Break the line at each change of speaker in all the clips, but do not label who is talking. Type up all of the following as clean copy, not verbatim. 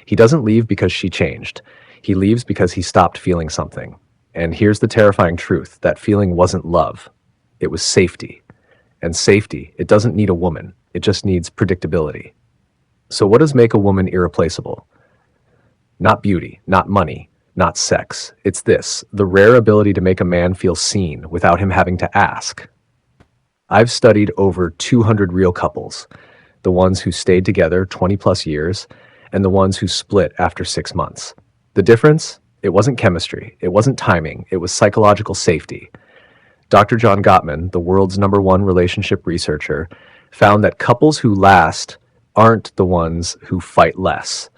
He doesn't leave because she changed. He leaves because he stopped feeling something. And here's the terrifying truth. That feeling wasn't love. It was safety. And safety, it doesn't need a woman. It just needs predictability. So what does make a woman irreplaceable? Not beauty, not money, not sex. It's this, the rare ability to make a man feel seen without him having to ask. I've studied over 200 real couples, the ones who stayed together 20 plus years and the ones who split after 6 months. The difference? It wasn't chemistry, it wasn't timing, it was psychological safety. Dr. John Gottman, the world's #1 relationship researcher, found that couples who last aren't the ones who fight less.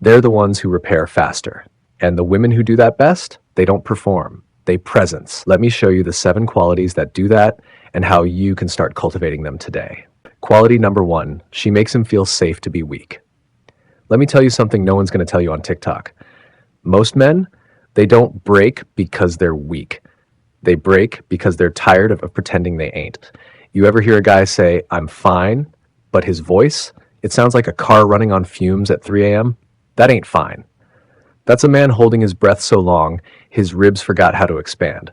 They're the ones who repair faster. And the women who do that best, they don't perform, they presence. Let me show you the 7 qualities that do that and how you can start cultivating them today. Quality #1, she makes him feel safe to be weak. Let me tell you something no one's going to tell you on TikTok. Most men, they don't break because they're weak. They break because they're tired of pretending they ain't. You ever hear a guy say, "I'm fine," but his voice, it sounds like a car running on fumes at 3 a.m.? That ain't fine. That's a man holding his breath so long, his ribs forgot how to expand.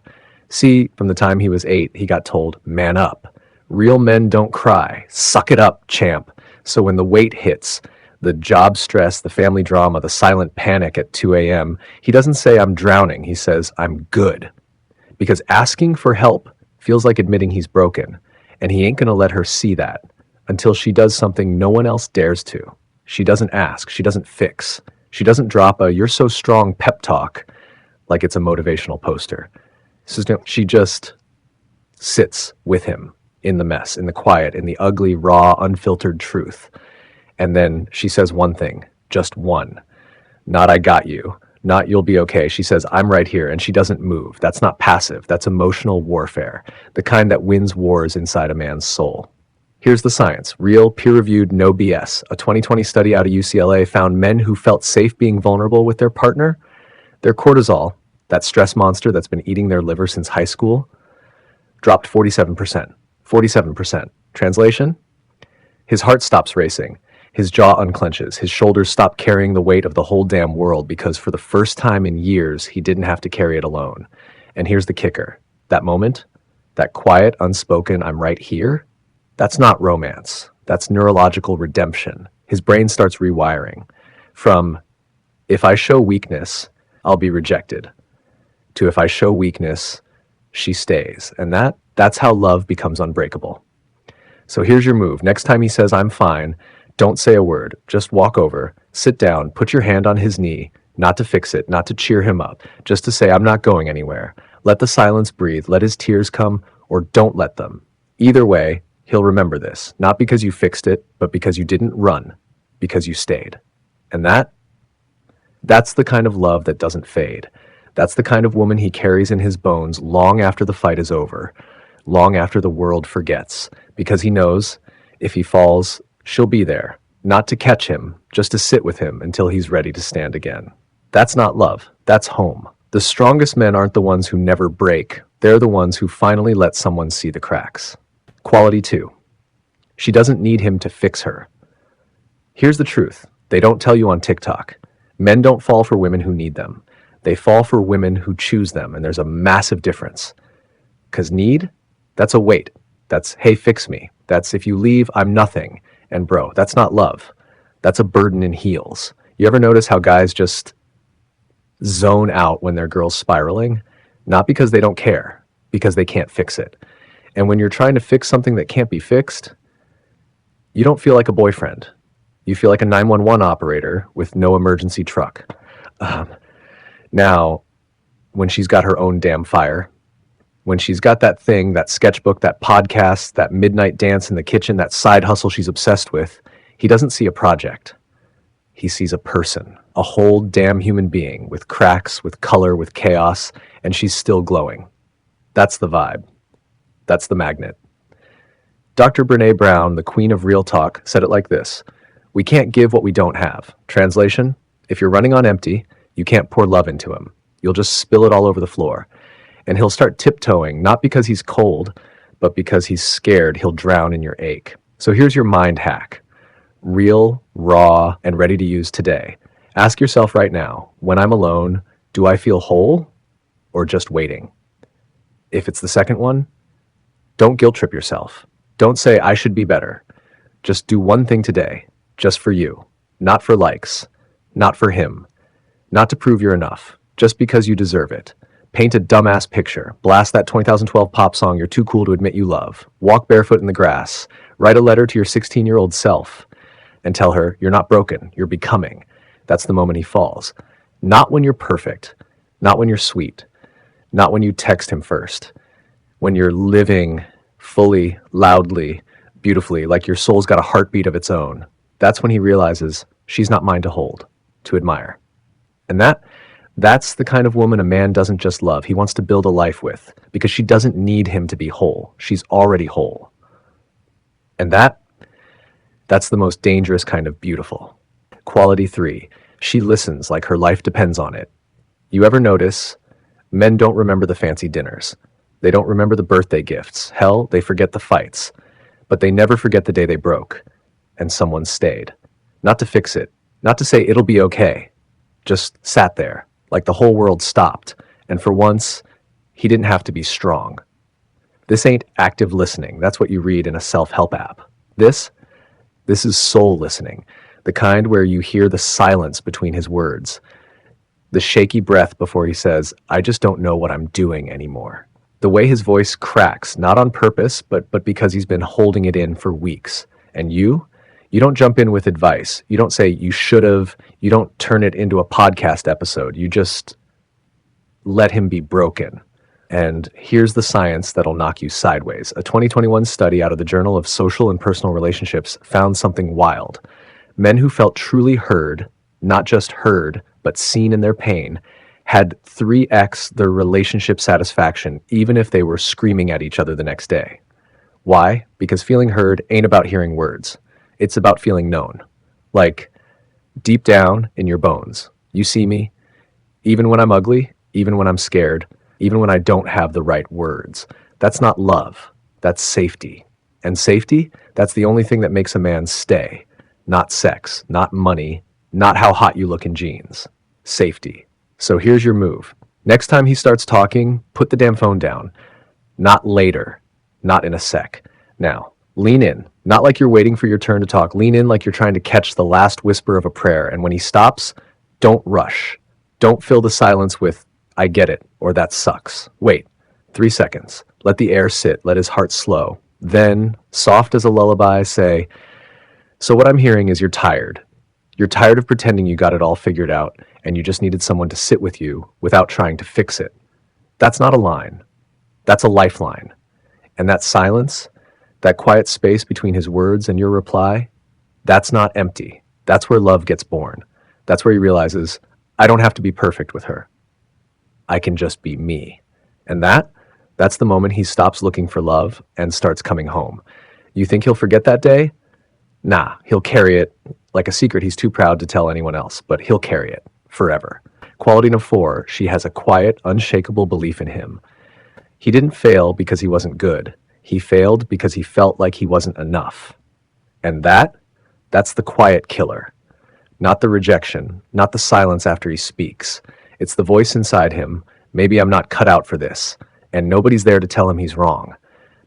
See, from the time he was 8, he got told, "Man up." Real men don't cry. Suck it up, champ. So when the weight hits, the job stress, the family drama, the silent panic at 2 a.m., he doesn't say, "I'm drowning." He says, "I'm good." Because asking for help feels like admitting he's broken, and he ain't gonna let her see that until she does something no one else dares to. She doesn't ask, she doesn't fix, she doesn't drop a "you're so strong" pep talk like it's a motivational poster. She just sits with him in the mess, in the quiet, in the ugly, raw, unfiltered truth. And then she says one thing, just one. Not "I got you," not "you'll be okay." She says, "I'm right here," and she doesn't move. That's not passive, that's emotional warfare, the kind that wins wars inside a man's soul. Here's the science, real, peer-reviewed, no BS. A 2020 study out of UCLA found men who felt safe being vulnerable with their partner, their cortisol, that stress monster that's been eating their liver since high school, dropped 47%. 47%. Translation? His heart stops racing. His jaw unclenches. His shoulders stop carrying the weight of the whole damn world because for the first time in years, he didn't have to carry it alone. And here's the kicker. That moment, that quiet, unspoken, "I'm right here," that's not romance. That's neurological redemption. His brain starts rewiring from, "if I show weakness, I'll be rejected," to "if I show weakness, she stays." And that's how love becomes unbreakable. So here's your move. Next time he says, "I'm fine," don't say a word. Just walk over, sit down, put your hand on his knee, not to fix it, not to cheer him up, just to say, "I'm not going anywhere." Let the silence breathe, let his tears come, or don't let them. Either way, he'll remember this, not because you fixed it, but because you didn't run, because you stayed. And that's the kind of love that doesn't fade. That's the kind of woman he carries in his bones long after the fight is over, long after the world forgets, because he knows if he falls, she'll be there, not to catch him, just to sit with him until he's ready to stand again. That's not love, that's home. The strongest men aren't the ones who never break, they're the ones who finally let someone see the cracks. Quality 2. She doesn't need him to fix her. Here's the truth, they don't tell you on TikTok. Men don't fall for women who need them. They fall for women who choose them, and there's a massive difference. Because need, that's a weight. That's, "hey, fix me." That's, "if you leave, I'm nothing." And bro, that's not love. That's a burden in heels. You ever notice how guys just zone out when their girl's spiraling? Not because they don't care, because they can't fix it. And when you're trying to fix something that can't be fixed, you don't feel like a boyfriend. You feel like a 911 operator with no emergency truck. Now, when she's got her own damn fire, when she's got that thing, that sketchbook, that podcast, that midnight dance in the kitchen, that side hustle she's obsessed with, he doesn't see a project. He sees a person, a whole damn human being with cracks, with color, with chaos, and she's still glowing. That's the vibe. That's the magnet. Dr. Brené Brown, the queen of real talk, said it like this: "We can't give what we don't have." Translation: if you're running on empty, you can't pour love into him. You'll just spill it all over the floor. And he'll start tiptoeing, not because he's cold, but because he's scared he'll drown in your ache. So here's your mind hack. Real, raw, and ready to use today. Ask yourself right now, when I'm alone, do I feel whole or just waiting? If it's the second one, don't guilt trip yourself. Don't say, I should be better. Just do one thing today, just for you, not for likes, not for him, not to prove you're enough, just because you deserve it. Paint a dumbass picture. Blast that 2012 pop song you're too cool to admit you love. Walk barefoot in the grass. Write a letter to your 16-year-old self and tell her you're not broken, you're becoming. That's the moment he falls. Not when you're perfect, not when you're sweet, not when you text him first. When you're living fully, loudly, beautifully, like your soul's got a heartbeat of its own. That's when he realizes she's not mine to hold, to admire. And that's the kind of woman a man doesn't just love, he wants to build a life with, because she doesn't need him to be whole. She's already whole. And that's the most dangerous kind of beautiful. Quality 3, she listens like her life depends on it. You ever notice men don't remember the fancy dinners? They don't remember the birthday gifts. Hell, they forget the fights. But they never forget the day they broke and someone stayed. Not to fix it, not to say it'll be okay. Just sat there, like the whole world stopped. And for once, he didn't have to be strong. This ain't active listening. That's what you read in a self-help app. This is soul listening, the kind where you hear the silence between his words, the shaky breath before he says, I just don't know what I'm doing anymore. The way his voice cracks, not on purpose, but because he's been holding it in for weeks. And you don't jump in with advice. You don't say you should have. You don't turn it into a podcast episode. You just let him be broken. And here's the science that'll knock you sideways. A 2021 study out of the Journal of Social and Personal Relationships found something wild. Men who felt truly heard, not just heard, but seen in their pain, had 3x their relationship satisfaction, even if they were screaming at each other the next day. Why? Because feeling heard ain't about hearing words. It's about feeling known. Like, deep down in your bones, you see me, even when I'm ugly, even when I'm scared, even when I don't have the right words. That's not love. That's safety. And safety, that's the only thing that makes a man stay. Not sex, not money, not how hot you look in jeans. Safety. So here's your move. Next time he starts talking, put the damn phone down. Not later. Not in a sec. Now, lean in. Not like you're waiting for your turn to talk. Lean in like you're trying to catch the last whisper of a prayer. And when he stops, don't rush. Don't fill the silence with, I get it, or that sucks. Wait. 3 seconds. Let the air sit. Let his heart slow. Then, soft as a lullaby, say, so what I'm hearing is you're tired. You're tired of pretending you got it all figured out, and you just needed someone to sit with you without trying to fix it. That's not a line. That's a lifeline. And that silence, that quiet space between his words and your reply, that's not empty. That's where love gets born. That's where he realizes, I don't have to be perfect with her. I can just be me. And that's the moment he stops looking for love and starts coming home. You think he'll forget that day? Nah, he'll carry it like a secret he's too proud to tell anyone else, but he'll carry it forever. Quality number 4, she has a quiet, unshakable belief in him. He didn't fail because he wasn't good. He failed because he felt like he wasn't enough. And that's the quiet killer. Not the rejection, not the silence after he speaks. It's the voice inside him, maybe I'm not cut out for this, and nobody's there to tell him he's wrong.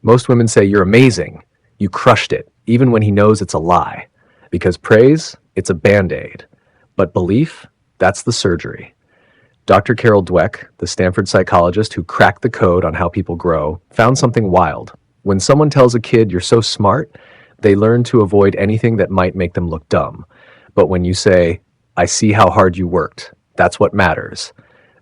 Most women say, you're amazing, you crushed it, even when he knows it's a lie. Because praise, it's a Band-Aid. But belief, that's the surgery. Dr. Carol Dweck, the Stanford psychologist who cracked the code on how people grow, found something wild. When someone tells a kid you're so smart, they learn to avoid anything that might make them look dumb. But when you say, I see how hard you worked, that's what matters,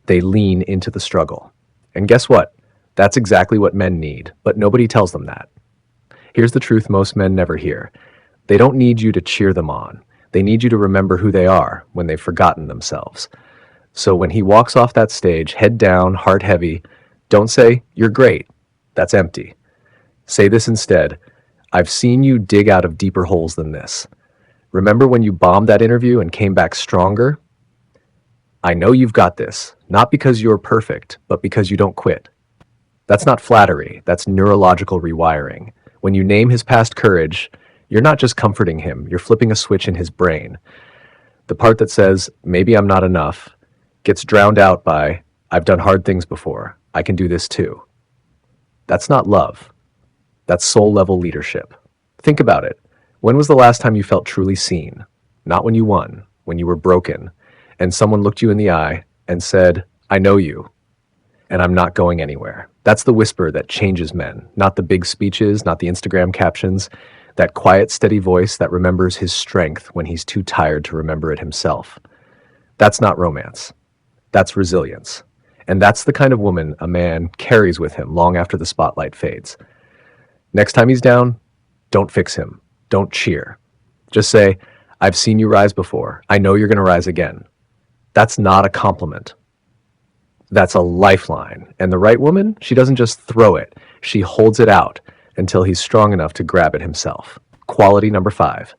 they lean into the struggle. And guess what? That's exactly what men need, but nobody tells them that. Here's the truth most men never hear. They don't need you to cheer them on. They need you to remember who they are when they've forgotten themselves. So when he walks off that stage, head down, heart heavy, don't say, you're great. That's empty. Say this instead, I've seen you dig out of deeper holes than this. Remember when you bombed that interview and came back stronger? I know you've got this, not because you're perfect, but because you don't quit. That's not flattery, that's neurological rewiring. When you name his past courage, you're not just comforting him, you're flipping a switch in his brain. The part that says, maybe I'm not enough, gets drowned out by, I've done hard things before. I can do this too. That's not love. That's soul-level leadership. Think about it. When was the last time you felt truly seen? Not when you won, when you were broken, and someone looked you in the eye and said, I know you, and I'm not going anywhere. That's the whisper that changes men, not the big speeches, not the Instagram captions, that quiet, steady voice that remembers his strength when he's too tired to remember it himself. That's not romance. That's resilience. And that's the kind of woman a man carries with him long after the spotlight fades. Next time he's down, don't fix him. Don't cheer. Just say, I've seen you rise before. I know you're going to rise again. That's not a compliment. That's a lifeline. And the right woman, she doesn't just throw it. She holds it out until he's strong enough to grab it himself. Quality number 5.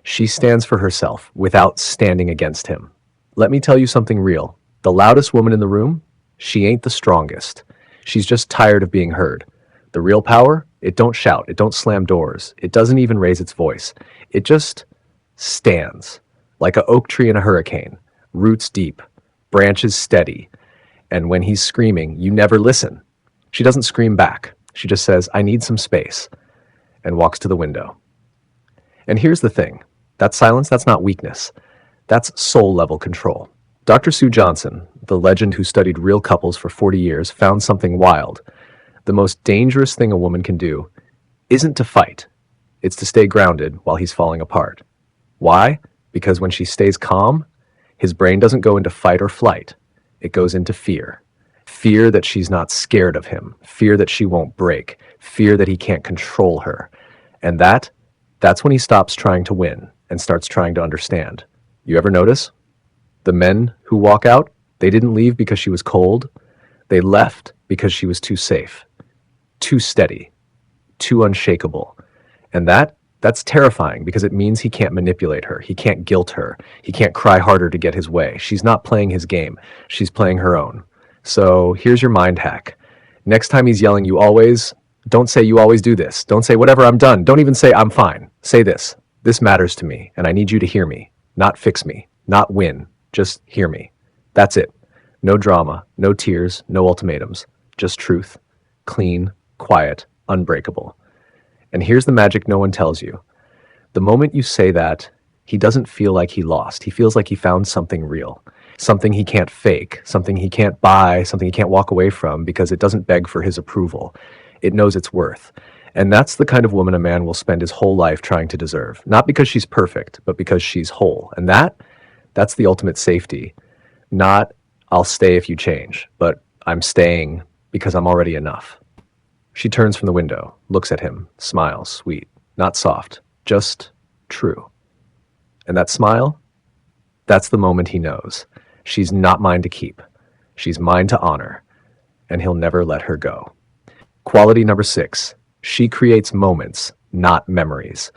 She stands for herself without standing against him. Let me tell you something real. The loudest woman in the room, she ain't the strongest. She's just tired of being heard. The real power, it don't shout, it don't slam doors, it doesn't even raise its voice. It just stands like an oak tree in a hurricane, roots deep, branches steady. And when he's screaming, you never listen. She doesn't scream back. She just says, I need some space, and walks to the window. And here's the thing. That silence, that's not weakness. That's soul-level control. Dr. Sue Johnson, the legend who studied real couples for 40 years, found something wild. The most dangerous thing a woman can do isn't to fight. It's to stay grounded while he's falling apart. Why? Because when she stays calm, his brain doesn't go into fight or flight. It goes into fear. Fear that she's not scared of him. Fear that she won't break. Fear that he can't control her. And that's when he stops trying to win and starts trying to understand. You ever notice? The men who walk out, they didn't leave because she was cold. They left because she was too safe, too steady, too unshakable. And that's terrifying because it means he can't manipulate her. He can't guilt her. He can't cry harder to get his way. She's not playing his game. She's playing her own. So here's your mind hack. Next time he's yelling, don't say you always do this. Don't say whatever, I'm done. Don't even say I'm fine. Say this. This matters to me, and I need you to hear me, not fix me, not win. Just hear me. That's it. No drama, no tears, no ultimatums. Just truth. Clean, quiet, unbreakable. And here's the magic no one tells you. The moment you say that, he doesn't feel like he lost. He feels like he found something real. Something he can't fake, something he can't buy, something he can't walk away from because it doesn't beg for his approval. It knows its worth. And that's the kind of woman a man will spend his whole life trying to deserve. Not because she's perfect, but because she's whole. And that's the ultimate safety. Not, I'll stay if you change, but I'm staying because I'm already enough. She turns from the window, looks at him, smiles, sweet, not soft, just true. And that smile, that's the moment he knows. She's not mine to keep. She's mine to honor, and he'll never let her go. Quality number 6. She creates moments, not memories.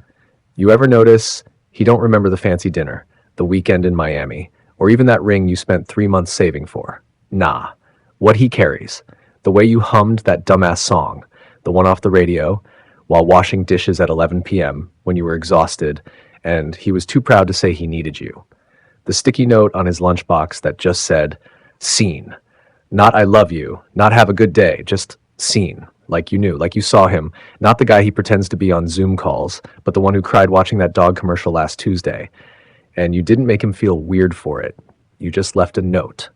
You ever notice he don't remember the fancy dinner, the weekend in Miami, or even that ring you spent 3 months saving for? Nah. What he carries, the way you hummed that dumbass song, the one off the radio, while washing dishes at 11 p.m. when you were exhausted, and he was too proud to say he needed you. The sticky note on his lunchbox that just said, seen. Not I love you, not have a good day, just seen. Like you knew, like you saw him. Not the guy he pretends to be on Zoom calls, but the one who cried watching that dog commercial last Tuesday. And you didn't make him feel weird for it. You just left a note.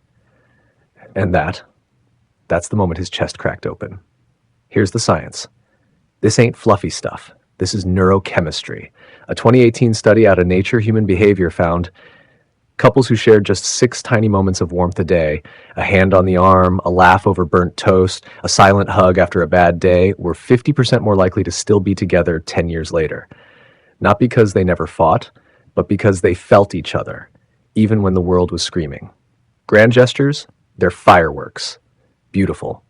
And that's the moment his chest cracked open. Here's the science. This ain't fluffy stuff. This is neurochemistry. A 2018 study out of Nature Human Behaviour found couples who shared just 6 tiny moments of warmth a day, a hand on the arm, a laugh over burnt toast, a silent hug after a bad day, were 50% more likely to still be together 10 years later. Not because they never fought, but because they felt each other, even when the world was screaming. Grand gestures, they're fireworks. Beautiful.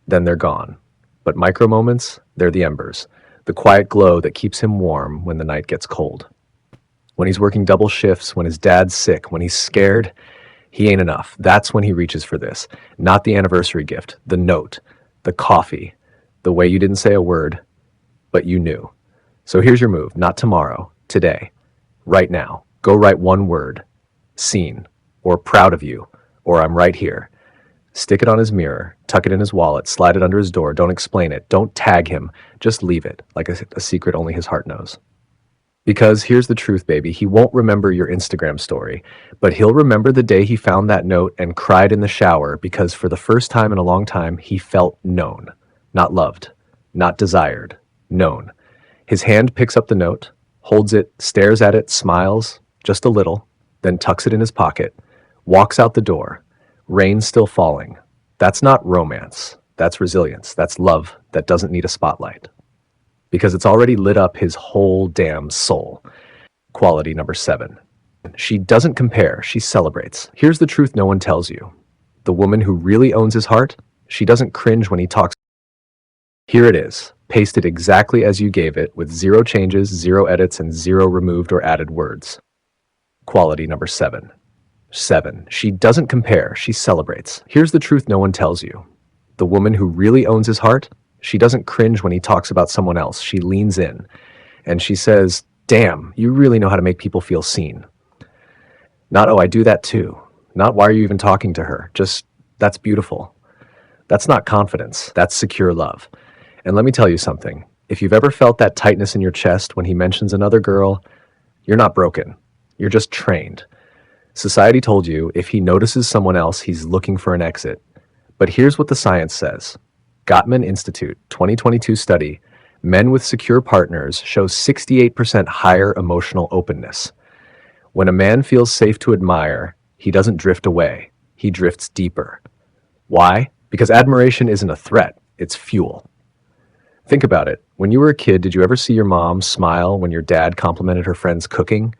Then they're gone. But micro moments, they're the embers, the quiet glow that keeps him warm when the night gets cold. When he's working double shifts, when his dad's sick, when he's scared, he ain't enough. That's when he reaches for this. Not the anniversary gift, the note, the coffee, the way you didn't say a word, but you knew. So here's your move. Not tomorrow, today, right now. Go write one word. seen, or proud of you, or I'm right here. Stick it on his mirror, tuck it in his wallet, slide it under his door, don't explain it, don't tag him, just leave it, like a secret only his heart knows. Because here's the truth, baby, he won't remember your Instagram story, but he'll remember the day he found that note and cried in the shower because for the first time in a long time, he felt known, not loved, not desired, known. His hand picks up the note, holds it, stares at it, smiles, just a little, then tucks it in his pocket, walks out the door, rain still falling. That's not romance. That's resilience. That's love that doesn't need a spotlight. Because it's already lit up his whole damn soul. Quality number 7. She doesn't compare, she celebrates. Here's the truth no one tells you. The woman who really owns his heart, she doesn't cringe when he talks. Here it is, pasted exactly as you gave it, with 0 changes, 0 edits, and 0 removed or added words. Quality number 7. 7. She doesn't compare, she celebrates. Here's the truth no one tells you. The woman who really owns his heart, she doesn't cringe when he talks about someone else. She leans in and she says, damn, you really know how to make people feel seen. Not, oh, I do that too. Not, why are you even talking to her? Just, that's beautiful. That's not confidence. That's secure love. And let me tell you something. If you've ever felt that tightness in your chest when he mentions another girl, you're not broken. You're just trained. Society told you if he notices someone else, he's looking for an exit. But here's what the science says. Gottman Institute 2022 study, men with secure partners show 68% higher emotional openness. When a man feels safe to admire, he doesn't drift away, he drifts deeper. Why? Because admiration isn't a threat, it's fuel. Think about it. When you were a kid, did you ever see your mom smile when your dad complimented her friend's cooking?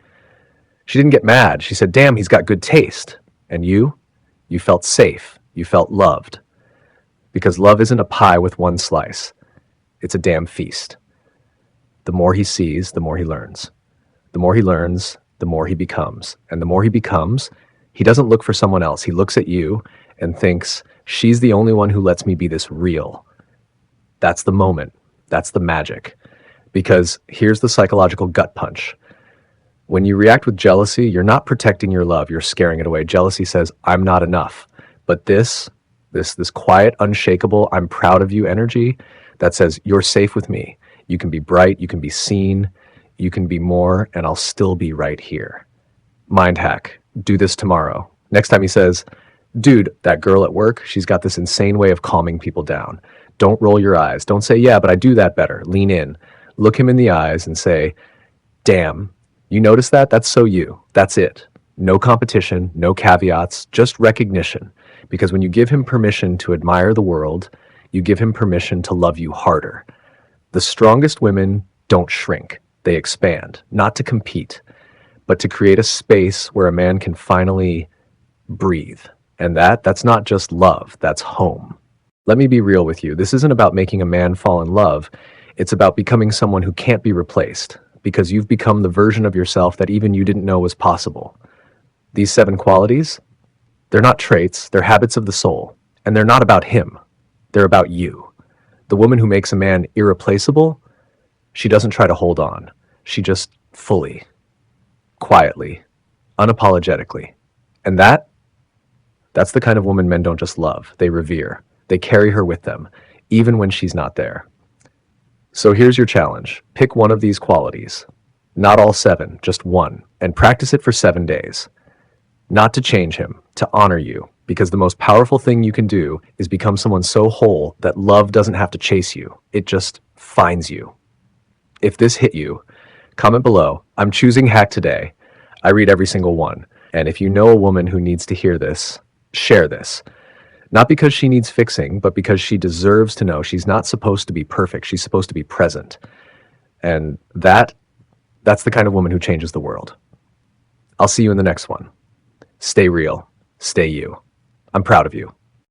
She didn't get mad, she said, damn, he's got good taste. And you? You felt safe, you felt loved. Because love isn't a pie with one slice. It's a damn feast. The more he sees, the more he learns. The more he learns, the more he becomes. And the more he becomes, he doesn't look for someone else. He looks at you and thinks, she's the only one who lets me be this real. That's the moment. That's the magic. Because here's the psychological gut punch. When you react with jealousy, you're not protecting your love, you're scaring it away. Jealousy says, I'm not enough. But this quiet, unshakable, I'm proud of you energy that says, you're safe with me. You can be bright, you can be seen, you can be more, and I'll still be right here. Mind hack, do this tomorrow. Next time he says, dude, that girl at work, she's got this insane way of calming people down. Don't roll your eyes. Don't say, yeah, but I do that better. Lean in. Look him in the eyes and say, damn, you notice that? That's so you. That's it. No competition, no caveats, just recognition. Because when you give him permission to admire the world, you give him permission to love you harder. The strongest women don't shrink. They expand, not to compete, but to create a space where a man can finally breathe. And that's not just love, that's home. Let me be real with you. This isn't about making a man fall in love. It's about becoming someone who can't be replaced because you've become the version of yourself that even you didn't know was possible. These 7 qualities, they're not traits, they're habits of the soul. And they're not about him, they're about you. The woman who makes a man irreplaceable, she doesn't try to hold on. She just fully, quietly, unapologetically. And that's the kind of woman men don't just love, they revere. They carry her with them, even when she's not there. So here's your challenge. Pick one of these qualities. Not all 7, just one, and practice it for 7 days. Not to change him, to honor you, because the most powerful thing you can do is become someone so whole that love doesn't have to chase you. It just finds you. If this hit you, comment below. I'm choosing hack today. I read every single one. And if you know a woman who needs to hear this, share this. Not because she needs fixing, but because she deserves to know she's not supposed to be perfect. She's supposed to be present. And that's the kind of woman who changes the world. I'll see you in the next one. Stay real. Stay you. I'm proud of you.